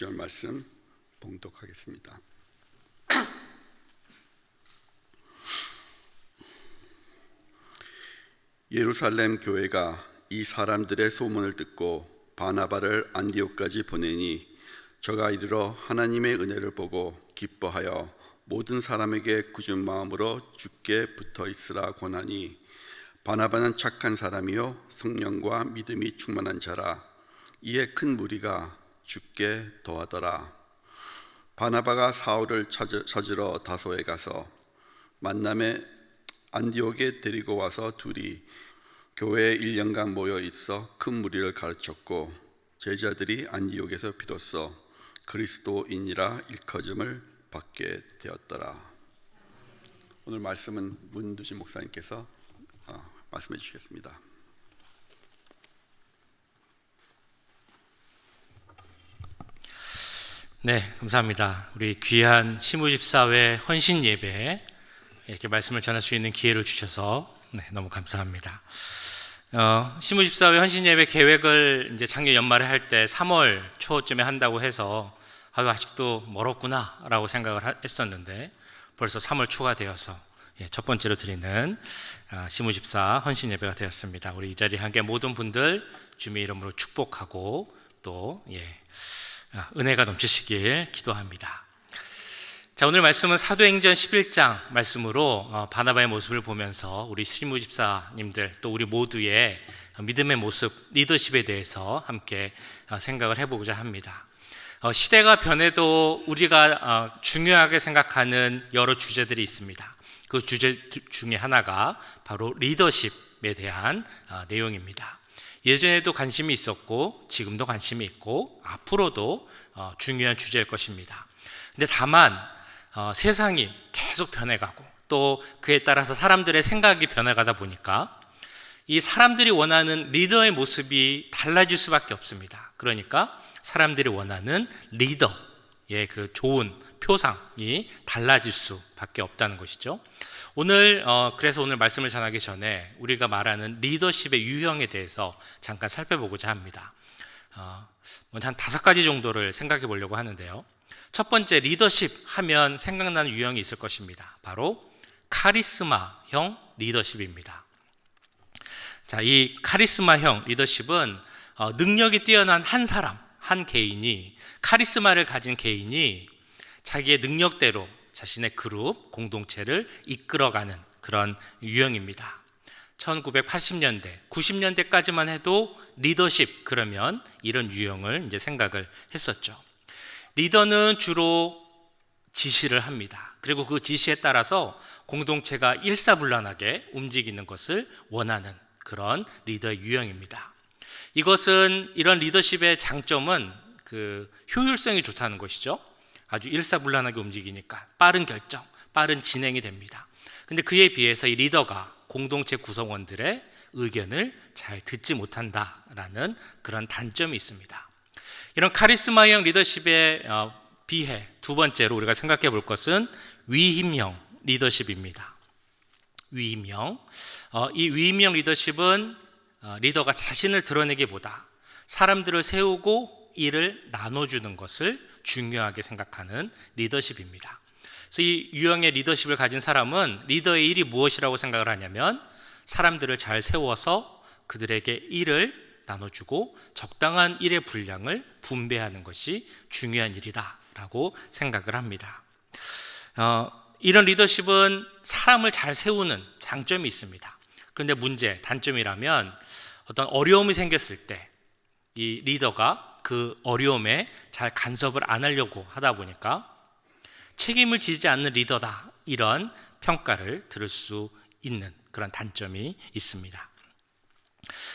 주의 말씀 봉독하겠습니다. 예루살렘 교회가 이 사람들의 소문을 듣고 바나바를 안디옥까지 보내니 저가 이르러 하나님의 은혜를 보고 기뻐하여 모든 사람에게 굳은 마음으로 주께 붙어 있으라 권하니, 바나바는 착한 사람이요 성령과 믿음이 충만한 자라. 이에 큰 무리가 주께 더하더라. 바나바가 사울을 찾으러 다소에 가서 만남에 안디옥에 데리고 와서 둘이 교회에 1년간 모여 있어 큰 무리를 가르쳤고, 제자들이 안디옥에서 비로소 그리스도인이라 일컬음을 받게 되었더라. 오늘 말씀은 문두진 목사님께서 말씀해 주시겠습니다. 네, 감사합니다. 우리 귀한 시무집사회 헌신 예배에 이렇게 말씀을 전할 수 있는 기회를 주셔서 너무 감사합니다. 시무집사회 헌신 예배 계획을 이제 작년 연말에 할 때 3월 초쯤에 한다고 해서 아직도 멀었구나라고 생각을 했었는데, 벌써 3월 초가 되어서 첫 번째로 드리는 시무집사 헌신 예배가 되었습니다. 우리 이 자리에 함께 모든 분들 주님의 이름으로 축복하고 또 은혜가 넘치시길 기도합니다. 자, 오늘 말씀은 사도행전 11장 말씀으로 바나바의 모습을 보면서 우리 시무집사님들 또 우리 모두의 믿음의 모습, 리더십에 대해서 함께 생각을 해보고자 합니다. 시대가 변해도 우리가 중요하게 생각하는 여러 주제들이 있습니다. 그 주제 중에 하나가 바로 리더십에 대한 내용입니다. 예전에도 관심이 있었고 지금도 관심이 있고 앞으로도 중요한 주제일 것입니다. 근데 다만 세상이 계속 변해가고 또 그에 따라서 사람들의 생각이 변해가다 보니까 이 사람들이 원하는 리더의 모습이 달라질 수밖에 없습니다. 그러니까 사람들이 원하는 리더의 그 좋은 표상이 달라질 수밖에 없다는 것이죠. 그래서 오늘 말씀을 전하기 전에 우리가 말하는 리더십의 유형에 대해서 잠깐 살펴보고자 합니다. 한 5가지 정도를 생각해 보려고 하는데요. 첫 번째, 리더십 하면 생각나는 유형이 있을 것입니다. 바로 카리스마형 리더십입니다. 자, 이 카리스마형 리더십은 능력이 뛰어난 한 사람, 한 개인이, 카리스마를 가진 개인이 자기의 능력대로 자신의 그룹, 공동체를 이끌어가는 그런 유형입니다. 1980년대, 90년대까지만 해도 리더십 그러면 이런 유형을 이제 생각을 했었죠. 리더는 주로 지시를 합니다. 그리고 그 지시에 따라서 공동체가 일사불란하게 움직이는 것을 원하는 그런 리더의 유형입니다. 이런 리더십의 장점은 그 효율성이 좋다는 것이죠. 아주 일사불란하게 움직이니까 빠른 결정, 빠른 진행이 됩니다. 근데 그에 비해서 이 리더가 공동체 구성원들의 의견을 잘 듣지 못한다라는 그런 단점이 있습니다. 이런 카리스마형 리더십에 비해 두 번째로 우리가 생각해 볼 것은 위임형 리더십입니다. 위임형. 이 위임형 리더십은 리더가 자신을 드러내기보다 사람들을 세우고 일을 나눠주는 것을 중요하게 생각하는 리더십입니다. 그래서 이 유형의 리더십을 가진 사람은 리더의 일이 무엇이라고 생각을 하냐면 사람들을 잘 세워서 그들에게 일을 나눠주고 적당한 일의 분량을 분배하는 것이 중요한 일이다라고 생각을 합니다. 이런 리더십은 사람을 잘 세우는 장점이 있습니다. 그런데 단점이라면 어떤 어려움이 생겼을 때 이 리더가 그 어려움에 잘 간섭을 안 하려고 하다 보니까 책임을 지지 않는 리더다, 이런 평가를 들을 수 있는 그런 단점이 있습니다.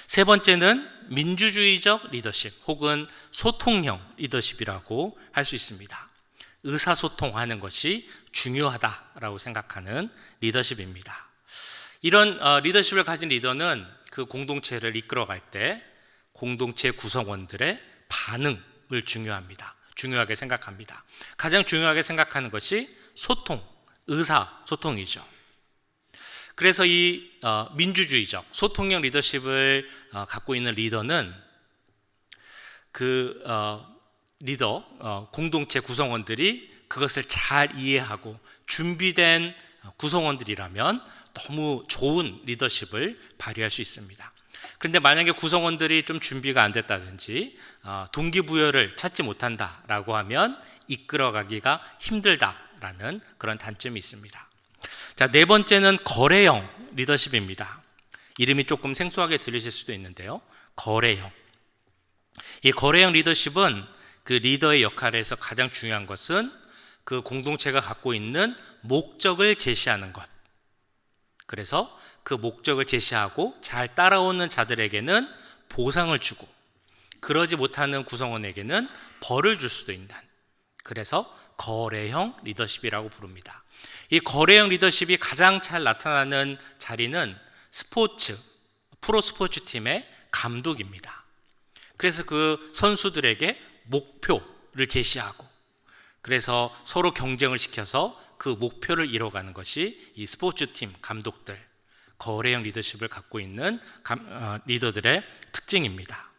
세 번째는 민주주의적 리더십 혹은 소통형 리더십이라고 할 수 있습니다. 의사소통하는 것이 중요하다라고 생각하는 리더십입니다. 이런 리더십을 가진 리더는 그 공동체를 이끌어갈 때 공동체 구성원들의 반응을 중요하게 생각합니다. 가장 중요하게 생각하는 것이 의사소통이죠. 그래서 이 민주주의적 소통형 리더십을 갖고 있는 리더는 공동체 구성원들이 그것을 잘 이해하고 준비된 구성원들이라면 너무 좋은 리더십을 발휘할 수 있습니다. 그런데 만약에 구성원들이 좀 준비가 안 됐다든지 동기부여를 찾지 못한다라고 하면 이끌어가기가 힘들다라는 그런 단점이 있습니다. 자, 네 번째는 거래형 리더십입니다. 이름이 조금 생소하게 들리실 수도 있는데요. 거래형. 이 거래형 리더십은 그 리더의 역할에서 가장 중요한 것은 그 공동체가 갖고 있는 목적을 제시하는 것. 그래서 그 목적을 제시하고 잘 따라오는 자들에게는 보상을 주고 그러지 못하는 구성원에게는 벌을 줄 수도 있는, 그래서 거래형 리더십이라고 부릅니다. 이 거래형 리더십이 가장 잘 나타나는 자리는 프로 스포츠 팀의 감독입니다. 그래서 그 선수들에게 목표를 제시하고 그래서 서로 경쟁을 시켜서 그 목표를 이뤄가는 것이 이 스포츠팀 감독들, 거래형 리더십을 갖고 있는 리더들의 특징입니다.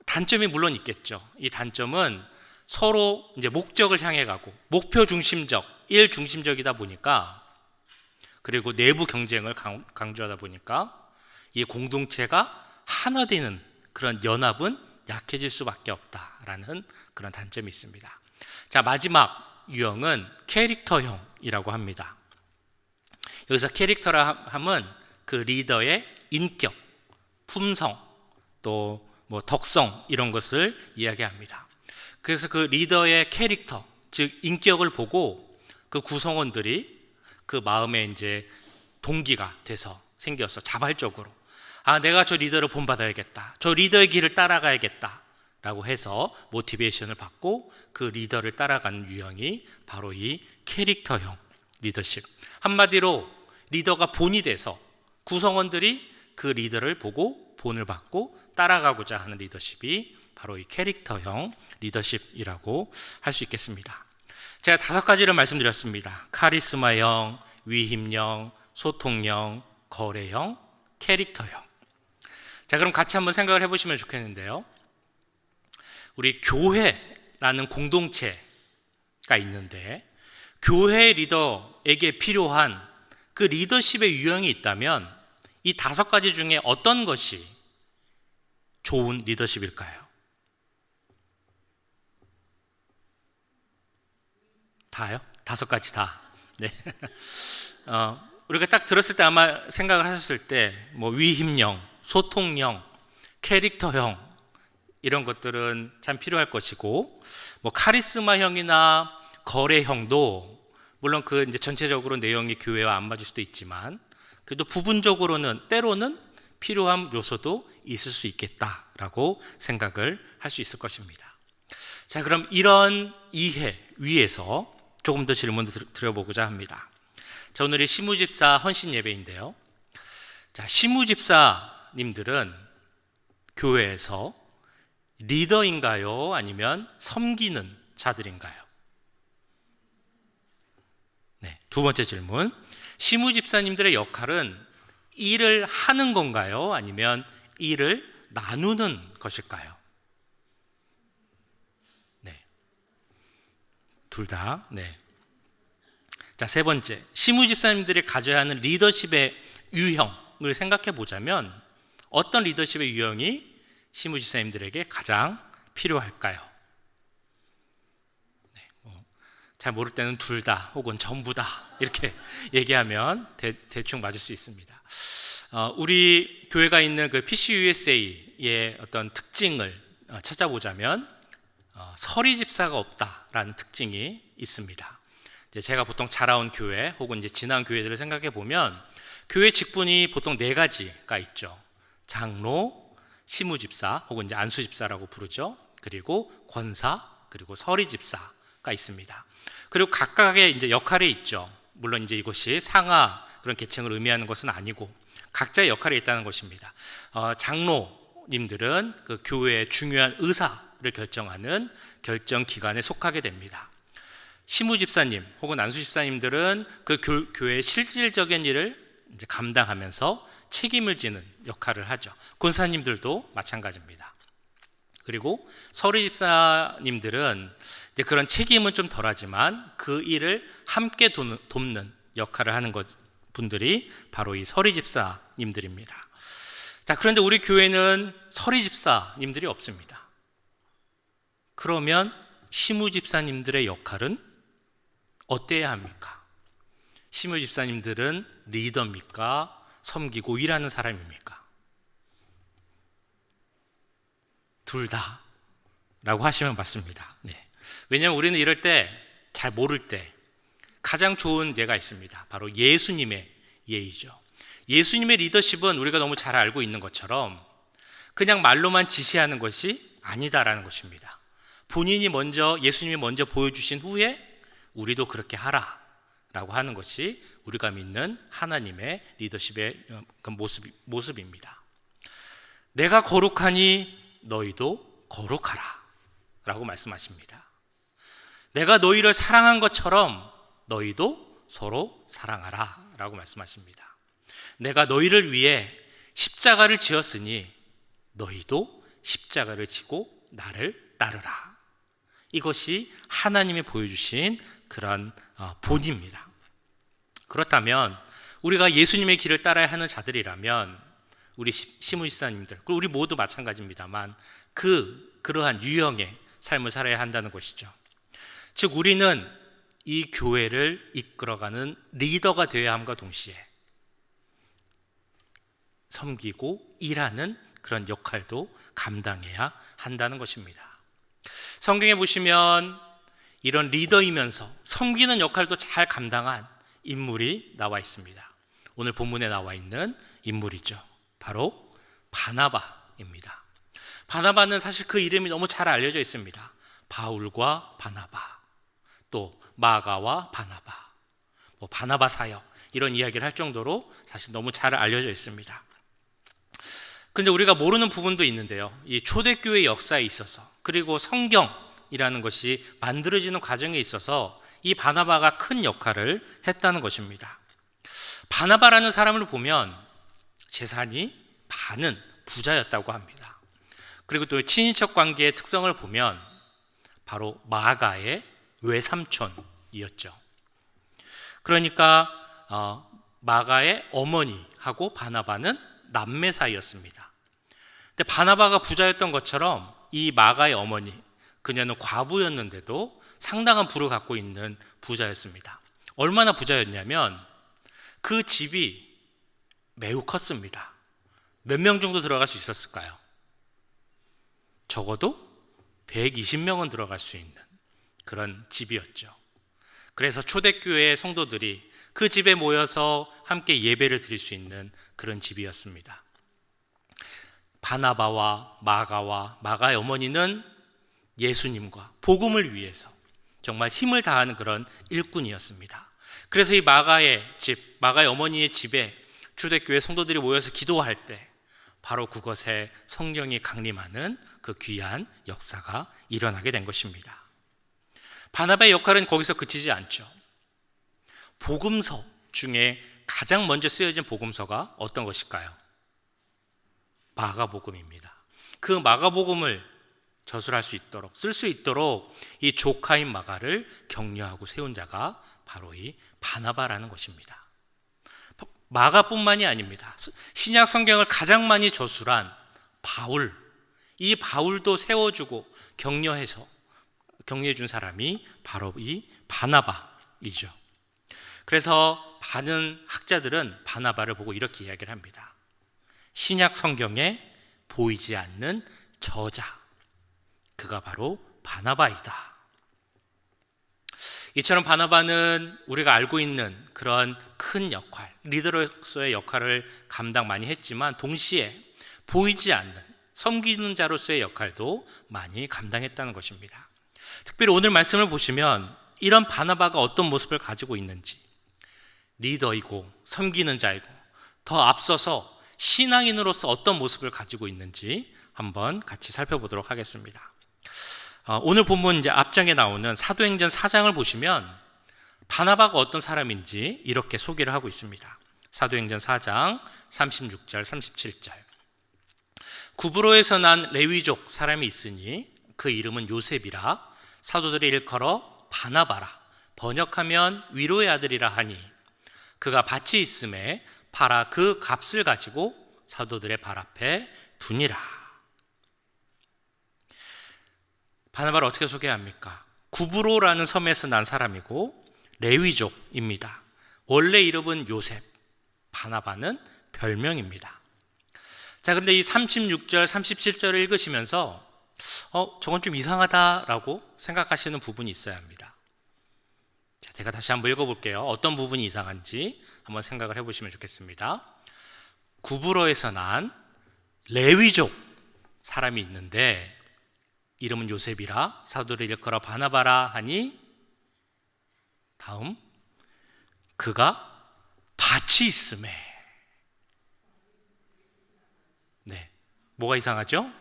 단점이 물론 있겠죠. 이 단점은 서로 이제 목적을 향해 가고 목표 중심적, 일 중심적이다 보니까, 그리고 내부 경쟁을 강조하다 보니까 이 공동체가 하나 되는 그런 연합은 약해질 수밖에 없다라는 그런 단점이 있습니다. 자, 마지막 유형은 캐릭터형이라고 합니다. 여기서 캐릭터라 함은 그 리더의 인격, 품성, 또 뭐 덕성 이런 것을 이야기합니다. 그래서 그 리더의 캐릭터, 즉 인격을 보고 그 구성원들이 그 마음에 이제 동기가 돼서 생겨서 자발적으로 내가 저 리더를 본받아야겠다, 저 리더의 길을 따라가야겠다 라고 해서 모티베이션을 받고 그 리더를 따라가는 유형이 바로 이 캐릭터형 리더십. 한마디로 리더가 본이 돼서 구성원들이 그 리더를 보고 본을 받고 따라가고자 하는 리더십이 바로 이 캐릭터형 리더십이라고 할 수 있겠습니다. 제가 5가지를 말씀드렸습니다. 카리스마형, 위임형, 소통형, 거래형, 캐릭터형. 자, 그럼 같이 한번 생각을 해보시면 좋겠는데요. 우리 교회라는 공동체가 있는데 교회 리더에게 필요한 그 리더십의 유형이 있다면 이 5가지 중에 어떤 것이 좋은 리더십일까요? 다요? 5가지 다. 네. 우리가 딱 들었을 때 아마 생각을 하셨을 때 뭐 위임형, 소통형, 캐릭터형 이런 것들은 참 필요할 것이고, 뭐 카리스마형이나 거래형도 물론 그 이제 전체적으로 내용이 교회와 안 맞을 수도 있지만 그래도 부분적으로는 때로는 필요한 요소도 있을 수 있겠다라고 생각을 할 수 있을 것입니다. 자, 그럼 이런 이해 위에서 조금 더 질문을 드려보고자 합니다. 자, 오늘이 시무집사 헌신 예배인데요. 자, 시무집사님들은 교회에서 리더인가요? 아니면 섬기는 자들인가요? 네, 2번째 질문. 시무집사님들의 역할은 일을 하는 건가요? 아니면 일을 나누는 것일까요? 네, 둘 다. 네. 자, 3번째. 시무집사님들이 가져야 하는 리더십의 유형을 생각해 보자면 어떤 리더십의 유형이 시무집사님들에게 가장 필요할까요? 네, 잘 모를 때는 둘 다 혹은 전부 다 이렇게 얘기하면 대충 맞을 수 있습니다. 우리 교회가 있는 그 PCUSA의 어떤 특징을 찾아보자면 서리 집사가 없다라는 특징이 있습니다. 이제 제가 보통 자라온 교회 혹은 이제 지난 교회들을 생각해 보면 교회 직분이 보통 4가지가 있죠. 장로, 시무집사 혹은 이제 안수집사라고 부르죠. 그리고 권사, 그리고 서리집사가 있습니다. 그리고 각각의 이제 역할이 있죠. 물론 이제 이것이 상하 그런 계층을 의미하는 것은 아니고 각자의 역할이 있다는 것입니다. 장로님들은 그 교회의 중요한 의사를 결정하는 결정 기관에 속하게 됩니다. 시무집사님 혹은 안수집사님들은 그 교회의 실질적인 일을 이제 감당하면서 책임을 지는 역할을 하죠. 권사님들도 마찬가지입니다. 그리고 서리 집사님들은 이제 그런 책임은 좀 덜하지만 그 일을 함께 돕는 역할을 하는 분들이 바로 이 서리 집사님들입니다. 자, 그런데 우리 교회는 서리 집사님들이 없습니다. 그러면 시무 집사님들의 역할은 어때야 합니까? 시무 집사님들은 리더입니까? 섬기고 일하는 사람입니까? 둘 다라고 하시면 맞습니다. 네. 왜냐하면 우리는 이럴 때 잘 모를 때 가장 좋은 예가 있습니다. 바로 예수님의 예이죠. 예수님의 리더십은 우리가 너무 잘 알고 있는 것처럼 그냥 말로만 지시하는 것이 아니다라는 것입니다. 본인이 먼저, 예수님이 먼저 보여주신 후에 우리도 그렇게 하라라고 하는 것이 우리가 믿는 하나님의 리더십의 모습입니다. 내가 거룩하니 너희도 거룩하라 라고 말씀하십니다. 내가 너희를 사랑한 것처럼 너희도 서로 사랑하라 라고 말씀하십니다. 내가 너희를 위해 십자가를 지었으니 너희도 십자가를 지고 나를 따르라. 이것이 하나님이 보여주신 그런 본입니다. 그렇다면 우리가 예수님의 길을 따라야 하는 자들이라면 우리 시무집사님들, 그리고 우리 모두 마찬가지입니다만 그러한 유형의 삶을 살아야 한다는 것이죠. 즉 우리는 이 교회를 이끌어가는 리더가 되어야 함과 동시에 섬기고 일하는 그런 역할도 감당해야 한다는 것입니다. 성경에 보시면 이런 리더이면서 섬기는 역할도 잘 감당한 인물이 나와 있습니다. 오늘 본문에 나와 있는 인물이죠. 바로 바나바입니다. 바나바는 사실 그 이름이 너무 잘 알려져 있습니다. 바울과 바나바, 또 마가와 바나바, 바나바 사역, 이런 이야기를 할 정도로 사실 너무 잘 알려져 있습니다. 근데 우리가 모르는 부분도 있는데요. 이 초대교회 역사에 있어서, 그리고 성경이라는 것이 만들어지는 과정에 있어서 이 바나바가 큰 역할을 했다는 것입니다. 바나바라는 사람을 보면 재산이 많은 부자였다고 합니다. 그리고 또 친인척 관계의 특성을 보면 바로 마가의 외삼촌이었죠. 그러니까 마가의 어머니하고 바나바는 남매 사이였습니다. 근데 바나바가 부자였던 것처럼 이 마가의 어머니, 그녀는 과부였는데도 상당한 부를 갖고 있는 부자였습니다. 얼마나 부자였냐면 그 집이 매우 컸습니다. 몇 명 정도 들어갈 수 있었을까요? 적어도 120명은 들어갈 수 있는 그런 집이었죠. 그래서 초대교회 성도들이 그 집에 모여서 함께 예배를 드릴 수 있는 그런 집이었습니다. 바나바와 마가와 마가의 어머니는 예수님과 복음을 위해서 정말 힘을 다하는 그런 일꾼이었습니다. 그래서 이 마가의 집, 마가의 어머니의 집에 초대교회 성도들이 모여서 기도할 때 바로 그것에 성령이 강림하는 그 귀한 역사가 일어나게 된 것입니다. 바나바의 역할은 거기서 그치지 않죠. 복음서 중에 가장 먼저 쓰여진 복음서가 어떤 것일까요? 마가복음입니다. 그 마가복음을 저술할 수 있도록, 쓸 수 있도록 이 조카인 마가를 격려하고 세운 자가 바로 이 바나바라는 것입니다. 마가뿐만이 아닙니다. 신약 성경을 가장 많이 저술한 바울, 이 바울도 세워주고 격려해 준 사람이 바로 이 바나바이죠. 그래서 많은 학자들은 바나바를 보고 이렇게 이야기를 합니다. 신약 성경에 보이지 않는 저자, 그가 바로 바나바이다. 이처럼 바나바는 우리가 알고 있는 그런 큰 역할, 리더로서의 역할을 감당 많이 했지만 동시에 보이지 않는 섬기는 자로서의 역할도 많이 감당했다는 것입니다. 특별히 오늘 말씀을 보시면 이런 바나바가 어떤 모습을 가지고 있는지, 리더이고 섬기는 자이고 더 앞서서 신앙인으로서 어떤 모습을 가지고 있는지 한번 같이 살펴보도록 하겠습니다. 오늘 본문 이제 앞장에 나오는 사도행전 4장을 보시면 바나바가 어떤 사람인지 이렇게 소개를 하고 있습니다. 사도행전 4장 36절 37절. 구브로에서 난 레위족 사람이 있으니 그 이름은 요셉이라 사도들이 일컬어 바나바라 번역하면 위로의 아들이라 하니 그가 밭이 있음에 팔아 그 값을 가지고 사도들의 발 앞에 두니라. 바나바를 어떻게 소개합니까? 구브로라는 섬에서 난 사람이고 레위족입니다. 원래 이름은 요셉, 바나바는 별명입니다. 자, 근데 이 36절, 37절을 읽으시면서 저건 좀 이상하다라고 생각하시는 부분이 있어야 합니다. 자, 제가 다시 한번 읽어볼게요. 어떤 부분이 이상한지 한번 생각을 해보시면 좋겠습니다. 구브로에서 난 레위족 사람이 있는데 이름은 요셉이라 사도를 일컬어 바나바라 하니 다음 그가 밭이 있음에 네, 뭐가 이상하죠?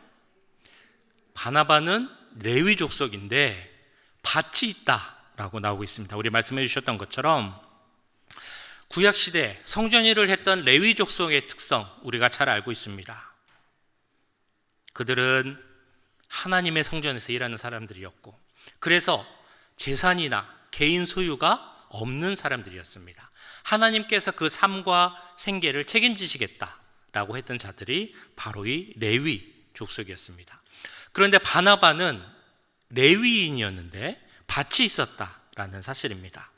바나바는 레위 족속인데 밭이 있다라고 나오고 있습니다. 우리 말씀해 주셨던 것처럼 구약시대 성전일을 했던 레위 족속의 특성 우리가 잘 알고 있습니다. 그들은 하나님의 성전에서 일하는 사람들이었고 그래서 재산이나 개인 소유가 없는 사람들이었습니다. 하나님께서 그 삶과 생계를 책임지시겠다라고 했던 자들이 바로 이 레위 족속이었습니다. 그런데 바나바는 레위인이었는데 밭이 있었다라는 사실입니다.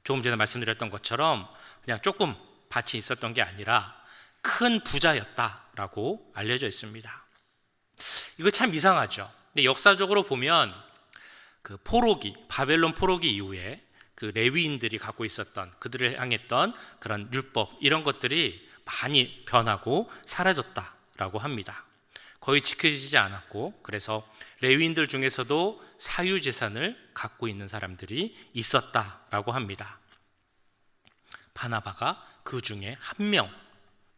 조금 전에 말씀드렸던 것처럼 그냥 조금 밭이 있었던 게 아니라 큰 부자였다라고 알려져 있습니다. 이거 참 이상하죠. 근데 역사적으로 보면 그 포로기, 바벨론 포로기 이후에 그 레위인들이 갖고 있었던 그들을 향했던 그런 율법 이런 것들이 많이 변하고 사라졌다라고 합니다. 거의 지켜지지 않았고 그래서 레위인들 중에서도 사유재산을 갖고 있는 사람들이 있었다라고 합니다. 바나바가 그 중에 한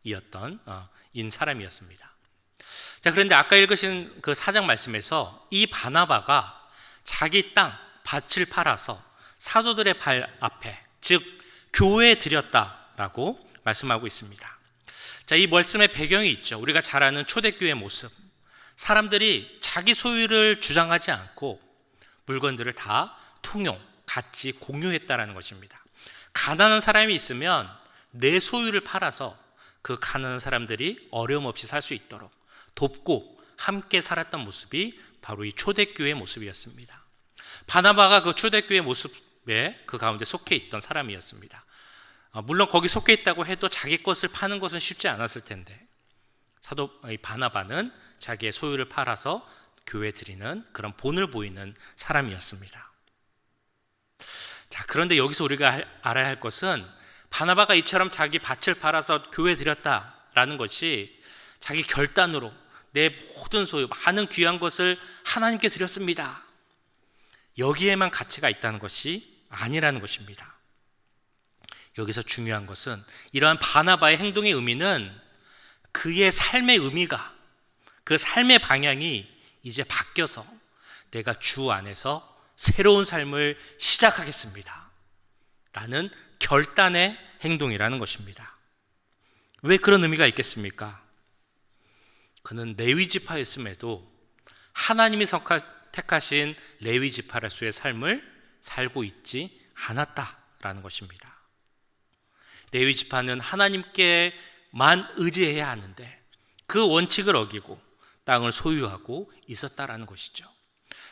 명이었던 인 사람이었습니다. 자, 그런데 아까 읽으신 그 4장 말씀에서 이 바나바가 자기 땅 밭을 팔아서 사도들의 발 앞에 즉 교회에 드렸다라고 말씀하고 있습니다. 자, 이 말씀의 배경이 있죠. 우리가 잘 아는 초대교회 모습. 사람들이 자기 소유를 주장하지 않고 물건들을 다 통용, 같이 공유했다라는 것입니다. 가난한 사람이 있으면 내 소유를 팔아서 그 가난한 사람들이 어려움 없이 살 수 있도록 돕고 함께 살았던 모습이 바로 이 초대교회의 모습이었습니다. 바나바가 그 초대교회 모습에 그 가운데 속해 있던 사람이었습니다. 물론 거기 속해 있다고 해도 자기 것을 파는 것은 쉽지 않았을 텐데 사도 바나바는 자기의 소유를 팔아서 교회에 드리는 그런 본을 보이는 사람이었습니다. 자, 그런데 여기서 우리가 알아야 할 것은 바나바가 이처럼 자기 밭을 팔아서 교회에 드렸다라는 것이 자기 결단으로 내 모든 소유, 많은 귀한 것을 하나님께 드렸습니다. 여기에만 가치가 있다는 것이 아니라는 것입니다. 여기서 중요한 것은 이러한 바나바의 행동의 의미는 그의 삶의 의미가 그 삶의 방향이 이제 바뀌어서 내가 주 안에서 새로운 삶을 시작하겠습니다 라는 결단의 행동이라는 것입니다. 왜 그런 의미가 있겠습니까? 그는 레위 지파였음에도 하나님이 택하신 레위 지파로서의 삶을 살고 있지 않았다라는 것입니다. 레위 지파는 하나님께만 의지해야 하는데 그 원칙을 어기고 땅을 소유하고 있었다라는 것이죠.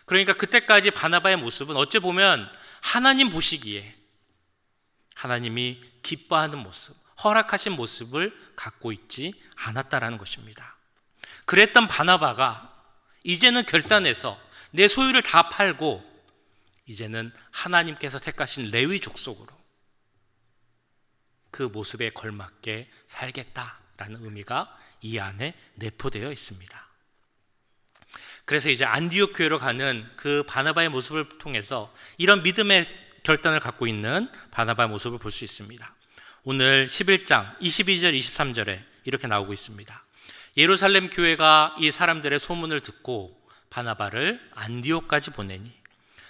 그러니까 그때까지 바나바의 모습은 어찌 보면 하나님 보시기에 하나님이 기뻐하는 모습, 허락하신 모습을 갖고 있지 않았다라는 것입니다. 그랬던 바나바가 이제는 결단해서 내 소유를 다 팔고 이제는 하나님께서 택하신 레위 족속으로 그 모습에 걸맞게 살겠다라는 의미가 이 안에 내포되어 있습니다. 그래서 이제 안디옥 교회로 가는 그 바나바의 모습을 통해서 이런 믿음의 결단을 갖고 있는 바나바의 모습을 볼 수 있습니다. 오늘 11장 22절 23절에 이렇게 나오고 있습니다. 예루살렘 교회가 이 사람들의 소문을 듣고 바나바를 안디옥까지 보내니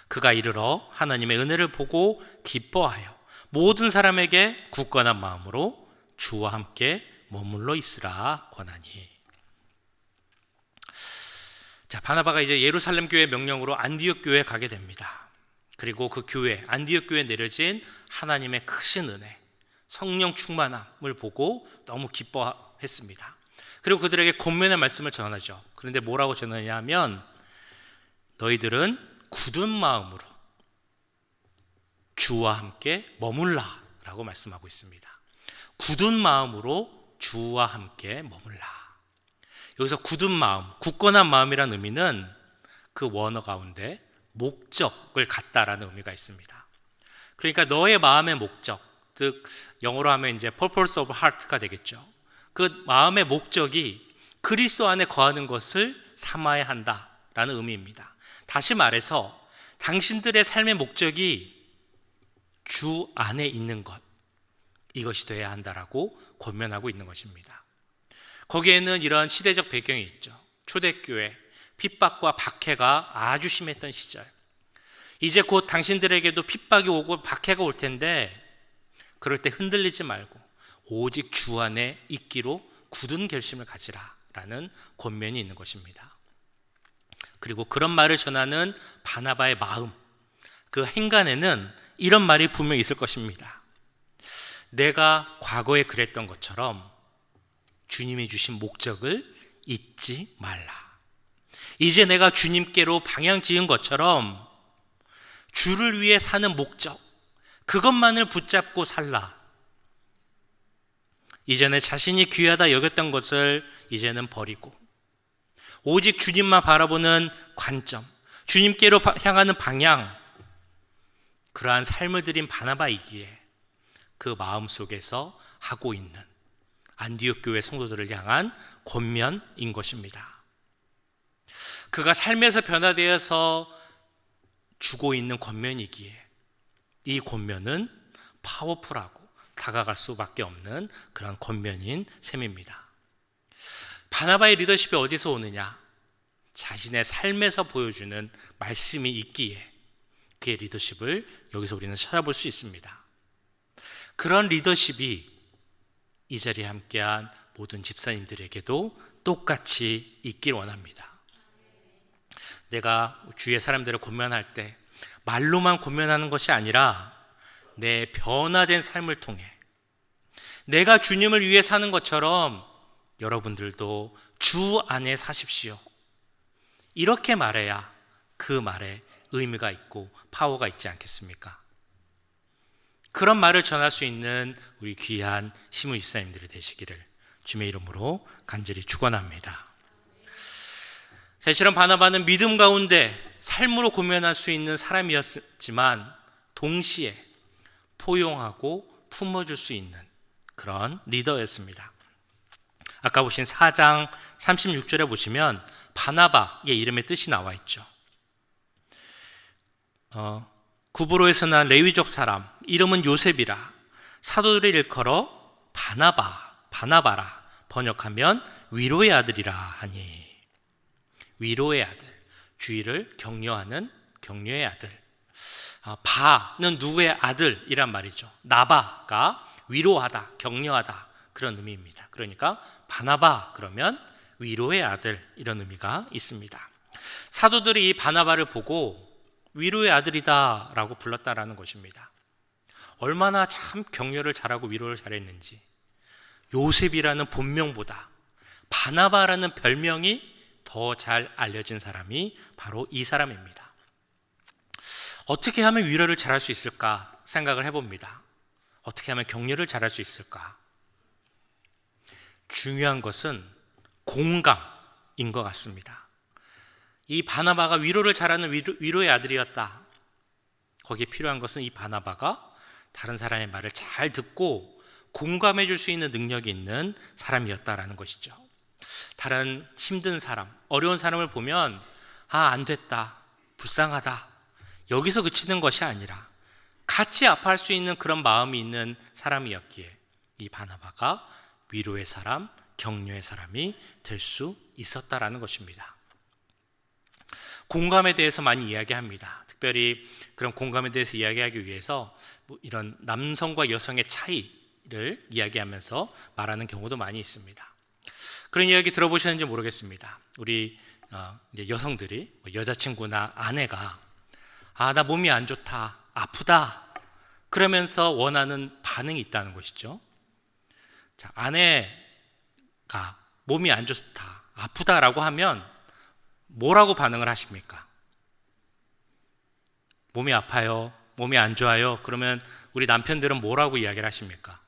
그가 이르러 하나님의 은혜를 보고 기뻐하여 모든 사람에게 굳건한 마음으로 주와 함께 머물러 있으라 권하니. 자, 바나바가 이제 예루살렘 교회 명령으로 안디옥 교회에 가게 됩니다. 그리고 그 교회, 안디옥 교회에 내려진 하나님의 크신 은혜, 성령 충만함을 보고 너무 기뻐했습니다. 그리고 그들에게 권면의 말씀을 전하죠. 그런데 뭐라고 전하냐 하면 너희들은 굳은 마음으로 주와 함께 머물라 라고 말씀하고 있습니다. 굳은 마음으로 주와 함께 머물라. 여기서 굳은 마음, 굳건한 마음이라는 의미는 그 원어 가운데 목적을 갖다라는 의미가 있습니다. 그러니까 너의 마음의 목적, 즉 영어로 하면 이제 purpose of heart가 되겠죠. 그 마음의 목적이 그리스도 안에 거하는 것을 삼아야 한다라는 의미입니다. 다시 말해서 당신들의 삶의 목적이 주 안에 있는 것, 이것이 되어야 한다라고 권면하고 있는 것입니다. 거기에는 이런 시대적 배경이 있죠. 초대교회, 핍박과 박해가 아주 심했던 시절. 이제 곧 당신들에게도 핍박이 오고 박해가 올 텐데 그럴 때 흔들리지 말고 오직 주 안에 있기로 굳은 결심을 가지라라는 권면이 있는 것입니다. 그리고 그런 말을 전하는 바나바의 마음, 그 행간에는 이런 말이 분명히 있을 것입니다. 내가 과거에 그랬던 것처럼 주님이 주신 목적을 잊지 말라. 이제 내가 주님께로 방향 지은 것처럼 주를 위해 사는 목적, 그것만을 붙잡고 살라. 이전에 자신이 귀하다 여겼던 것을 이제는 버리고 오직 주님만 바라보는 관점, 주님께로 향하는 방향, 그러한 삶을 들인 바나바이기에 그 마음속에서 하고 있는 안디옥 교회 성도들을 향한 권면인 것입니다. 그가 삶에서 변화되어서 주고 있는 권면이기에 이 권면은 파워풀하고 다가갈 수밖에 없는 그런 권면인 셈입니다. 바나바의 리더십이 어디서 오느냐? 자신의 삶에서 보여주는 말씀이 있기에 그의 리더십을 여기서 우리는 찾아볼 수 있습니다. 그런 리더십이 이 자리에 함께한 모든 집사님들에게도 똑같이 있길 원합니다. 내가 주위의 사람들을 권면할 때 말로만 권면하는 것이 아니라 내 변화된 삶을 통해 내가 주님을 위해 사는 것처럼 여러분들도 주 안에 사십시오. 이렇게 말해야 그 말에 의미가 있고 파워가 있지 않겠습니까? 그런 말을 전할 수 있는 우리 귀한 시무 집사님들이 되시기를 주님의 이름으로 간절히 축원합니다. 사실은 바나바는 믿음 가운데 삶으로 고면할 수 있는 사람이었지만 동시에 포용하고 품어줄 수 있는 그런 리더였습니다. 아까 보신 4장 36절에 보시면 바나바의 이름의 뜻이 나와 있죠. 구브로에서 난 레위족 사람, 이름은 요셉이라. 사도들의 일컬어 바나바라. 번역하면 위로의 아들이라 하니. 위로의 아들, 주위를 격려하는 격려의 아들. 바는 누구의 아들이란 말이죠. 나바가 위로하다, 격려하다 그런 의미입니다. 그러니까 바나바 그러면 위로의 아들 이런 의미가 있습니다. 사도들이 이 바나바를 보고 위로의 아들이다 라고 불렀다라는 것입니다. 얼마나 참 격려를 잘하고 위로를 잘했는지 요셉이라는 본명보다 바나바라는 별명이 더 잘 알려진 사람이 바로 이 사람입니다. 어떻게 하면 위로를 잘할 수 있을까 생각을 해봅니다. 어떻게 하면 격려를 잘할 수 있을까? 중요한 것은 공감인 것 같습니다. 이 바나바가 위로를 잘하는 위로의 아들이었다. 거기에 필요한 것은 이 바나바가 다른 사람의 말을 잘 듣고 공감해 줄 수 있는 능력이 있는 사람이었다라는 것이죠. 다른 힘든 사람, 어려운 사람을 보면 안 됐다, 불쌍하다 여기서 그치는 것이 아니라 같이 아파할 수 있는 그런 마음이 있는 사람이었기에 이 바나바가 위로의 사람, 격려의 사람이 될 수 있었다라는 것입니다. 공감에 대해서 많이 이야기합니다. 특별히 그런 공감에 대해서 이야기하기 위해서 이런 남성과 여성의 차이를 이야기하면서 말하는 경우도 많이 있습니다. 그런 이야기 들어보셨는지 모르겠습니다. 우리 이제 여성들이 여자친구나 아내가 나 몸이 안 좋다, 아프다 그러면서 원하는 반응이 있다는 것이죠. 자, 아내가 몸이 안 좋다, 아프다라고 하면 뭐라고 반응을 하십니까? 몸이 아파요, 몸이 안 좋아요. 그러면 우리 남편들은 뭐라고 이야기를 하십니까?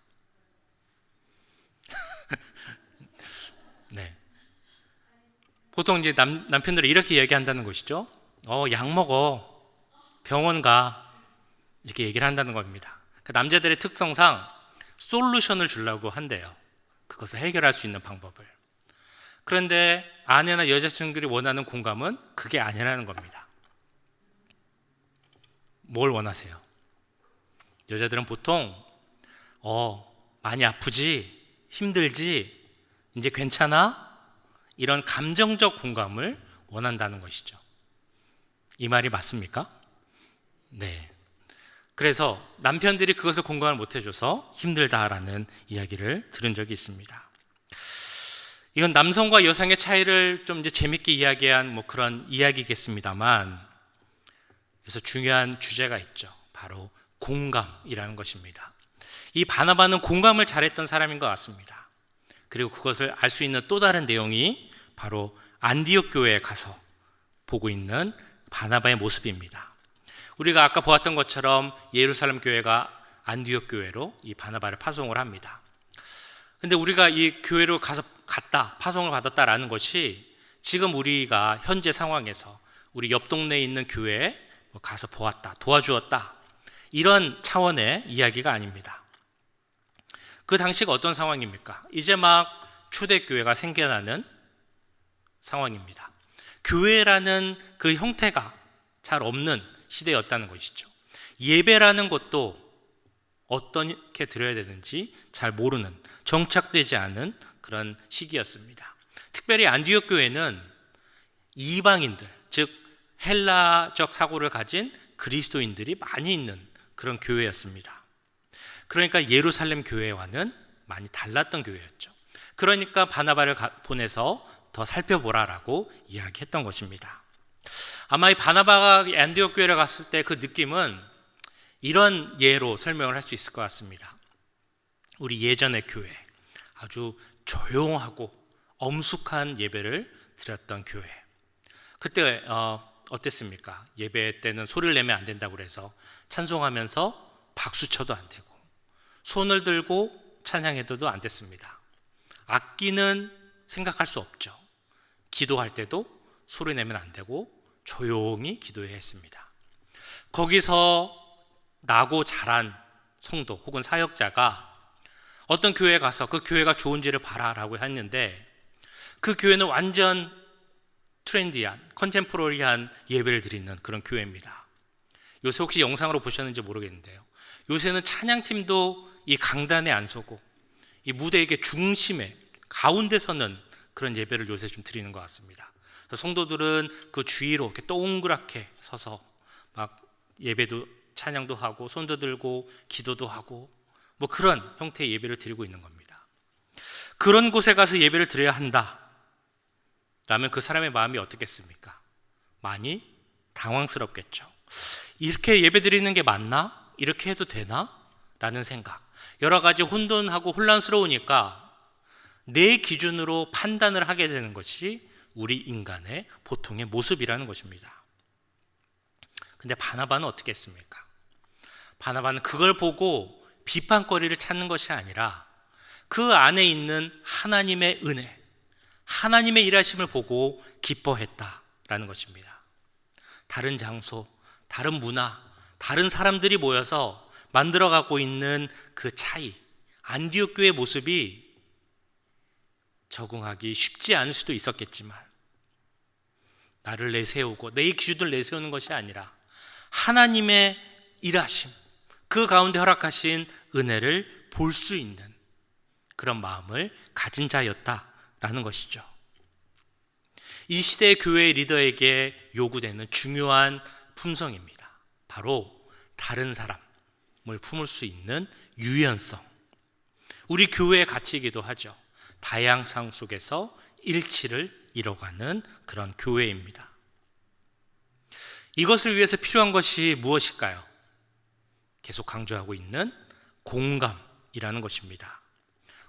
네. 보통 이제 남편들은 이렇게 얘기한다는 것이죠. 약 먹어, 병원 가, 이렇게 얘기를 한다는 겁니다. 그 남자들의 특성상 솔루션을 주려고 한대요. 그것을 해결할 수 있는 방법을. 그런데 아내나 여자친구들이 원하는 공감은 그게 아니라는 겁니다. 뭘 원하세요? 여자들은 보통 많이 아프지? 힘들지? 이제 괜찮아? 이런 감정적 공감을 원한다는 것이죠. 이 말이 맞습니까? 네. 그래서 남편들이 그것을 공감을 못 해줘서 힘들다라는 이야기를 들은 적이 있습니다. 이건 남성과 여성의 차이를 좀 이제 재밌게 이야기한 그런 이야기겠습니다만, 그래서 중요한 주제가 있죠. 바로 공감이라는 것입니다. 이 바나바는 공감을 잘했던 사람인 것 같습니다. 그리고 그것을 알 수 있는 또 다른 내용이 바로 안디옥 교회에 가서 보고 있는 바나바의 모습입니다. 우리가 아까 보았던 것처럼 예루살렘 교회가 안디옥 교회로 이 바나바를 파송을 합니다. 근데 우리가 이 교회로 갔다, 파송을 받았다라는 것이 지금 우리가 현재 상황에서 우리 옆 동네에 있는 교회에 가서 보았다, 도와주었다, 이런 차원의 이야기가 아닙니다. 그 당시가 어떤 상황입니까? 이제 막 초대교회가 생겨나는 상황입니다. 교회라는 그 형태가 잘 없는 시대였다는 것이죠. 예배라는 것도 어떻게 드려야 되는지 잘 모르는, 정착되지 않은 그런 시기였습니다. 특별히 안디옥 교회는 이방인들, 즉 헬라적 사고를 가진 그리스도인들이 많이 있는 그런 교회였습니다. 그러니까 예루살렘 교회와는 많이 달랐던 교회였죠. 그러니까 바나바를 보내서 더 살펴보라라고 이야기했던 것입니다. 아마 이 바나바가 안디옥 교회를 갔을 때 그 느낌은 이런 예로 설명을 할 수 있을 것 같습니다. 우리 예전의 교회, 아주 조용하고 엄숙한 예배를 드렸던 교회. 그때 어땠습니까? 예배 때는 소리를 내면 안 된다고 그래서 찬송하면서 박수 쳐도 안 되고, 손을 들고 찬양해도 안 됐습니다. 악기는 생각할 수 없죠. 기도할 때도 소리 내면 안 되고 조용히 기도해야 했습니다. 거기서 나고 자란 성도 혹은 사역자가 어떤 교회에 가서 그 교회가 좋은지를 봐라라고 했는데, 그 교회는 완전 트렌디한, 컨템포러리한 예배를 드리는 그런 교회입니다. 요새 혹시 영상으로 보셨는지 모르겠는데요, 요새는 찬양팀도 이 강단에 안 서고 이 무대의 중심에, 가운데 서는 그런 예배를 요새 좀 드리는 것 같습니다. 그래서 성도들은 그 주위로 이렇게 동그랗게 서서 막 예배도, 찬양도 하고 손도 들고 기도도 하고 그런 형태의 예배를 드리고 있는 겁니다. 그런 곳에 가서 예배를 드려야 한다 라면 그 사람의 마음이 어떻겠습니까? 많이 당황스럽겠죠. 이렇게 예배 드리는 게 맞나? 이렇게 해도 되나? 라는 생각, 여러 가지 혼돈하고 혼란스러우니까 내 기준으로 판단을 하게 되는 것이 우리 인간의 보통의 모습이라는 것입니다. 근데 바나바는 어떻게 했습니까? 바나바는 그걸 보고 비판거리를 찾는 것이 아니라 그 안에 있는 하나님의 은혜, 하나님의 일하심을 보고 기뻐했다라는 것입니다. 다른 장소, 다른 문화, 다른 사람들이 모여서 만들어가고 있는 그 차이, 안디옥 교회의 모습이 적응하기 쉽지 않을 수도 있었겠지만, 나를 내세우고 내 기준을 내세우는 것이 아니라 하나님의 일하심, 그 가운데 허락하신 은혜를 볼 수 있는 그런 마음을 가진 자였다라는 것이죠. 이 시대의 교회의 리더에게 요구되는 중요한 품성입니다. 바로 다른 사람을 품을 수 있는 유연성. 우리 교회의 가치이기도 하죠. 다양성 속에서 일치를 이뤄가는 그런 교회입니다. 이것을 위해서 필요한 것이 무엇일까요? 계속 강조하고 있는 공감이라는 것입니다.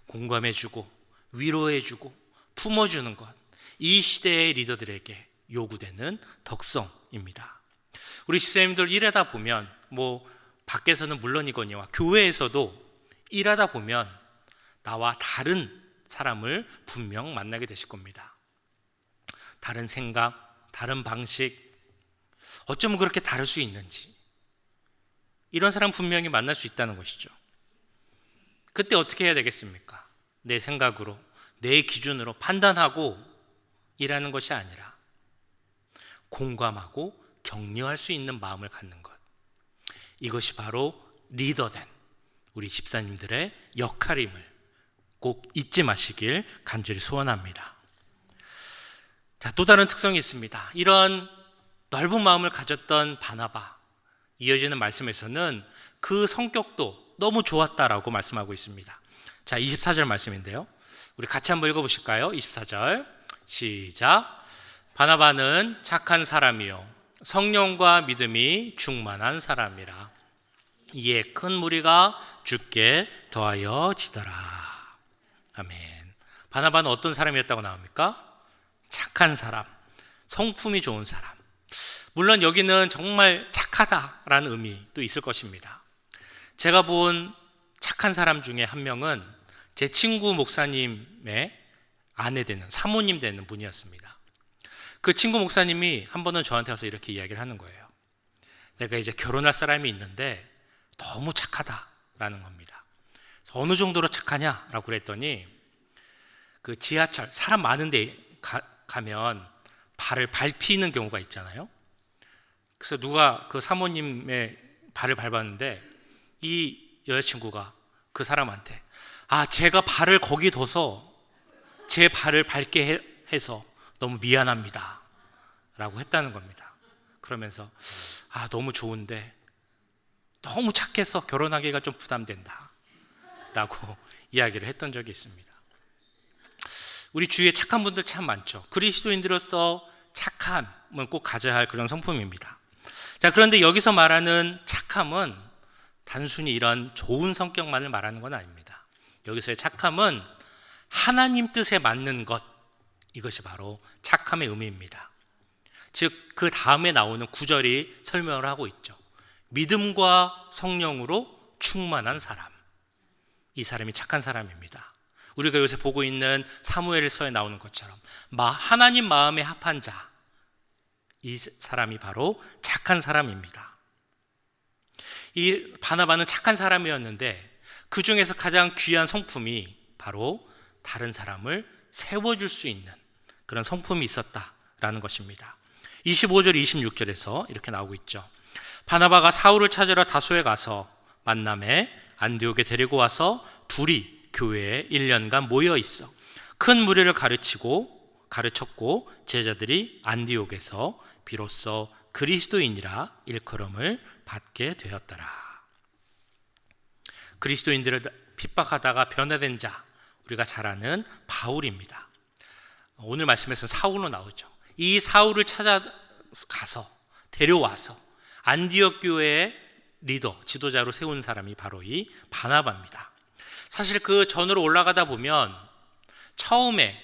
공감해주고 위로해주고 품어주는 것, 이 시대의 리더들에게 요구되는 덕성입니다. 우리 집사님들 일하다 보면 밖에서는 물론이거니와 교회에서도 일하다 보면 나와 다른 사람을 분명 만나게 되실 겁니다. 다른 생각, 다른 방식, 어쩌면 그렇게 다를 수 있는지, 이런 사람 분명히 만날 수 있다는 것이죠. 그때 어떻게 해야 되겠습니까? 내 생각으로, 내 기준으로 판단하고 일하는 것이 아니라 공감하고 격려할 수 있는 마음을 갖는 것, 이것이 바로 리더된 우리 집사님들의 역할임을 꼭 잊지 마시길 간절히 소원합니다. 자, 또 다른 특성이 있습니다. 이런 넓은 마음을 가졌던 바나바, 이어지는 말씀에서는 그 성격도 너무 좋았다라고 말씀하고 있습니다. 자, 24절 말씀인데요, 우리 같이 한번 읽어보실까요? 24절 시작. 바나바는 착한 사람이요 성령과 믿음이 충만한 사람이라. 이에 큰 무리가 주께 더하여 지더라. 아멘. 바나바는 어떤 사람이었다고 나옵니까? 착한 사람, 성품이 좋은 사람. 물론 여기는 정말 착하다라는 의미도 있을 것입니다. 제가 본 착한 사람 중에 한 명은 제 친구 목사님의 아내 되는, 사모님 되는 분이었습니다. 그 친구 목사님이 한 번은 저한테 와서 이렇게 이야기를 하는 거예요. 내가 이제 결혼할 사람이 있는데 너무 착하다라는 겁니다. 어느 정도로 착하냐라고 그랬더니, 그 지하철 사람 많은 데 가면 발을 밟히는 경우가 있잖아요. 그래서 누가 그 사모님의 발을 밟았는데 이 여자친구가 그 사람한테 제가 발을 거기 둬서 제 발을 밟게 해서 너무 미안합니다 라고 했다는 겁니다. 그러면서 너무 좋은데 너무 착해서 결혼하기가 좀 부담된다 라고 이야기를 했던 적이 있습니다. 우리 주위에 착한 분들 참 많죠. 그리스도인들로서 착함은 꼭 가져야 할 그런 성품입니다. 자, 그런데 여기서 말하는 착함은 단순히 이런 좋은 성격만을 말하는 건 아닙니다. 여기서의 착함은 하나님 뜻에 맞는 것, 이것이 바로 착함의 의미입니다. 즉, 그 다음에 나오는 구절이 설명을 하고 있죠. 믿음과 성령으로 충만한 사람, 이 사람이 착한 사람입니다. 우리가 요새 보고 있는 사무엘서에 나오는 것처럼 하나님 마음에 합한 자, 이 사람이 바로 착한 사람입니다. 이 바나바는 착한 사람이었는데 그 중에서 가장 귀한 성품이 바로 다른 사람을 세워줄 수 있는 그런 성품이 있었다라는 것입니다. 25절 26절에서 이렇게 나오고 있죠. 바나바가 사울을 찾으러 다소에 가서 만남에 안디옥에 데리고 와서 둘이 교회에 1년간 모여 있어 큰 무리를 가르쳤고 제자들이 안디옥에서 비로소 그리스도인이라 일컬음을 받게 되었더라. 그리스도인들을 핍박하다가 변화된 자, 우리가 잘 아는 바울입니다. 오늘 말씀에서 사울로 나오죠. 이 사울을 찾아가서 데려와서 안디옥 교회의 리더, 지도자로 세운 사람이 바로 이 바나바입니다. 사실 그 전으로 올라가다 보면 처음에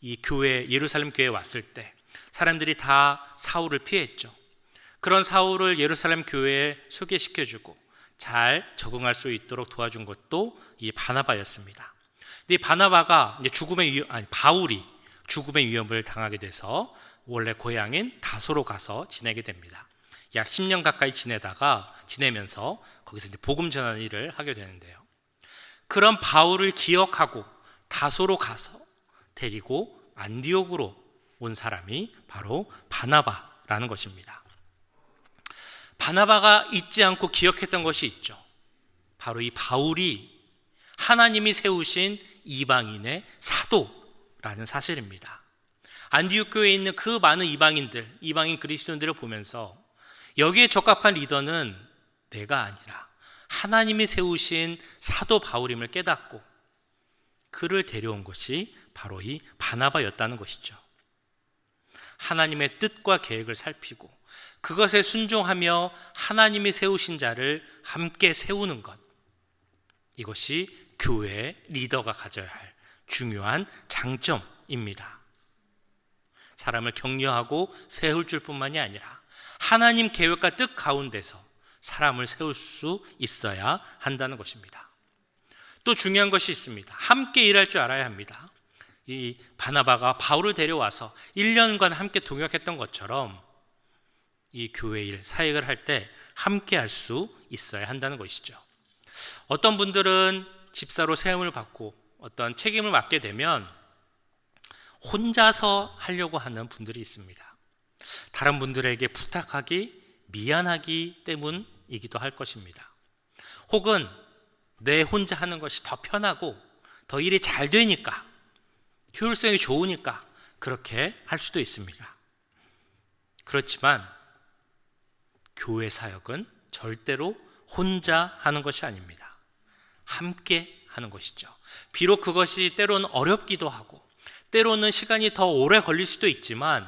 이 교회, 예루살렘 교회에 왔을 때 사람들이 다 사울을 피했죠. 그런 사울을 예루살렘 교회에 소개시켜주고 잘 적응할 수 있도록 도와준 것도 이 바나바였습니다. 근데 이 바나바가 이제 바울이 죽음의 위협을 당하게 돼서 원래 고향인 다소로 가서 지내게 됩니다. 약 10년 가까이 지내면서 거기서 이제 복음 전하는 일을 하게 되는데요. 그런 바울을 기억하고 다소로 가서 데리고 안디옥으로 온 사람이 바로 바나바라는 것입니다. 바나바가 잊지 않고 기억했던 것이 있죠. 바로 이 바울이 하나님이 세우신 이방인의 사도라는 사실입니다. 안디옥 교회에 있는 그 많은 이방인 그리스도인들을 보면서 여기에 적합한 리더는 내가 아니라 하나님이 세우신 사도 바울임을 깨닫고 그를 데려온 것이 바로 이 바나바였다는 것이죠. 하나님의 뜻과 계획을 살피고 그것에 순종하며 하나님이 세우신 자를 함께 세우는 것, 이것이 교회의 리더가 가져야 할 중요한 장점입니다. 사람을 격려하고 세울 줄 뿐만이 아니라 하나님 계획과 뜻 가운데서 사람을 세울 수 있어야 한다는 것입니다. 또 중요한 것이 있습니다. 함께 일할 줄 알아야 합니다. 이 바나바가 바울을 데려와서 1년간 함께 동역했던 것처럼 이 교회 일, 사역을 할 때 함께 할 수 있어야 한다는 것이죠. 어떤 분들은 집사로 세움을 받고 어떤 책임을 맡게 되면 혼자서 하려고 하는 분들이 있습니다. 다른 분들에게 부탁하기, 미안하기 때문이기도 할 것입니다. 혹은 내 혼자 하는 것이 더 편하고 더 일이 잘 되니까, 효율성이 좋으니까 그렇게 할 수도 있습니다. 그렇지만 교회 사역은 절대로 혼자 하는 것이 아닙니다. 함께 하는 것이죠. 비록 그것이 때로는 어렵기도 하고 때로는 시간이 더 오래 걸릴 수도 있지만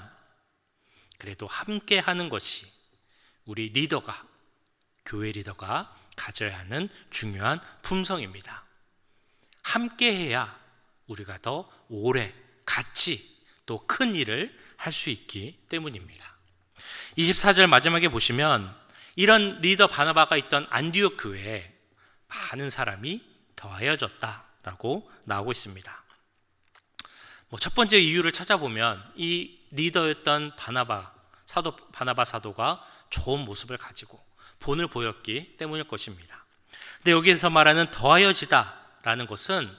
그래도 함께 하는 것이 우리 리더가, 교회 리더가 가져야 하는 중요한 품성입니다. 함께 해야 우리가 더 오래 같이 또 큰 일을 할 수 있기 때문입니다. 24절 마지막에 보시면 이런 리더 바나바가 있던 안디옥 교회에 많은 사람이 더하여졌다라고 나오고 있습니다. 첫 번째 이유를 찾아보면 이 리더였던 바나바 사도가 좋은 모습을 가지고 본을 보였기 때문일 것입니다. 근데 여기서 말하는 더하여지다라는 것은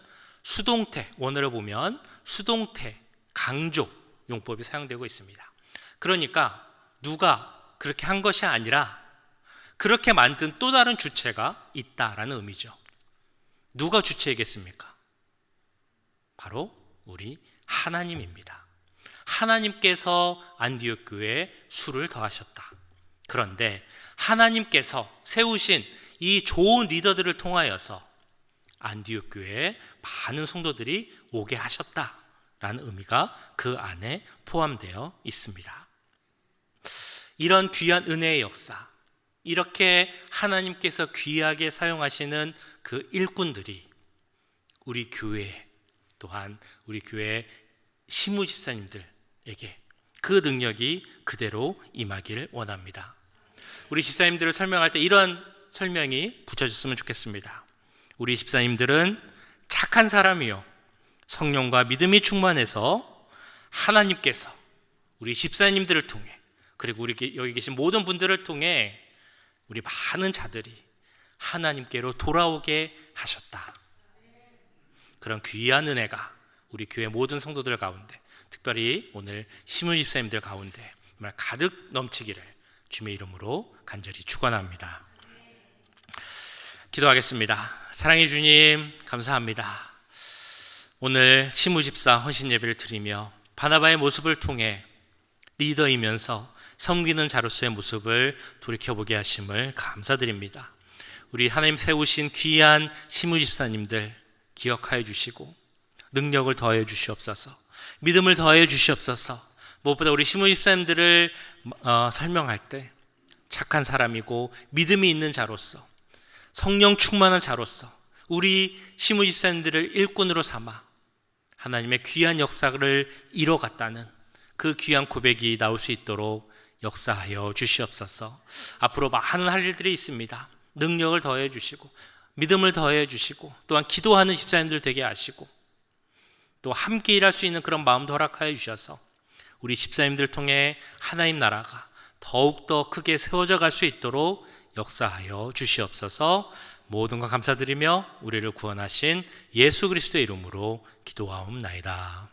수동태, 원어를 보면 수동태, 강조 용법이 사용되고 있습니다. 그러니까 누가 그렇게 한 것이 아니라 그렇게 만든 또 다른 주체가 있다라는 의미죠. 누가 주체이겠습니까? 바로 우리 하나님입니다. 하나님께서 안디옥 교회에 수를 더하셨다. 그런데 하나님께서 세우신 이 좋은 리더들을 통하여서 안디옥 교회에 많은 성도들이 오게 하셨다라는 의미가 그 안에 포함되어 있습니다. 이런 귀한 은혜의 역사, 이렇게 하나님께서 귀하게 사용하시는 그 일꾼들이 우리 교회 또한 우리 교회 시무 집사님들에게 그 능력이 그대로 임하기를 원합니다. 우리 집사님들을 설명할 때 이런 설명이 붙여졌으면 좋겠습니다. 우리 집사님들은 착한 사람이요 성령과 믿음이 충만해서 하나님께서 우리 집사님들을 통해 그리고 우리 여기 계신 모든 분들을 통해 우리 많은 자들이 하나님께로 돌아오게 하셨다. 그런 귀한 은혜가 우리 교회 모든 성도들 가운데, 특별히 오늘 시무 집사님들 가운데 정말 가득 넘치기를 주님의 이름으로 간절히 축원합니다. 기도하겠습니다. 사랑의 주님, 감사합니다. 오늘 시무 집사 헌신 예배를 드리며 바나바의 모습을 통해 리더이면서 섬기는 자로서의 모습을 돌이켜보게 하심을 감사드립니다. 우리 하나님 세우신 귀한 시무 집사님들 기억하여 주시고 능력을 더하여 주시옵소서, 믿음을 더하여 주시옵소서. 무엇보다 우리 시무 집사님들을 설명할 때 착한 사람이고 믿음이 있는 자로서, 성령 충만한 자로서 우리 시무 집사님들을 일꾼으로 삼아 하나님의 귀한 역사를 이뤄갔다는 그 귀한 고백이 나올 수 있도록 역사하여 주시옵소서. 앞으로 많은 할 일들이 있습니다. 능력을 더해 주시고 믿음을 더해 주시고 또한 기도하는 집사님들 되게 하시고 또 함께 일할 수 있는 그런 마음도 허락하여 주셔서 우리 집사님들 통해 하나님 나라가 더욱더 크게 세워져 갈 수 있도록 역사하여 주시옵소서. 모든 것 감사드리며 우리를 구원하신 예수 그리스도의 이름으로 기도하옵나이다.